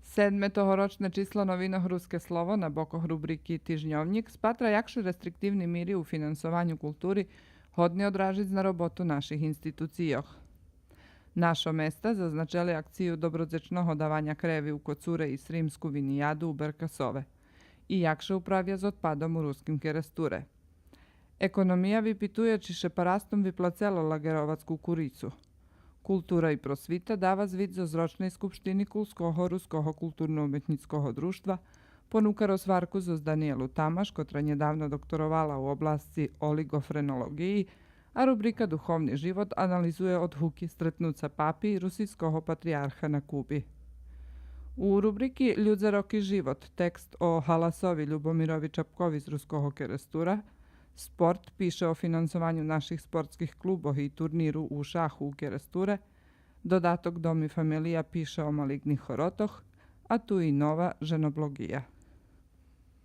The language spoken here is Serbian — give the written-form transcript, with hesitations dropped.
Sedme tohoročne číslo novinoch Ruské slovo na bokoch rubriky Týždňovník spatra jakši restriktívny míry u finansovanju kulturi hodne odražiť na robotu našich institucijoh. Našo mesta zaznačili akciju dobrodzečnoho davanja krevi u Kocure i Srimsku vinijadu u Berkasove i jakše upravlja z odpadom u Ruskim Keresture. Ekonomija vypituje čiše parastom vyplacelo lagerovacku kuricu. Kultura i prosvita dava zvid zo zročnej skupštini Kulskoho Ruskoho kulturno-umetnického društva, ponuka rozvarku zo Danielu Tamaš, kotra nedavno doktorovala u oblasti oligofrenologiji, a rubrika Duhovni život analizuje od huki stretnuca papi i rusijskog patrijarha na Kubi. U rubriki Ljud za rok i život tekst o Halasovi Ljubomirovi Čapkovi iz Ruskog Kerestura, Sport piše o finansovanju naših sportskih klubov i turniru u šahu u Keresture, dodatok Dom i familija piše o malignih horotoh, a tu i nova ženoblogija.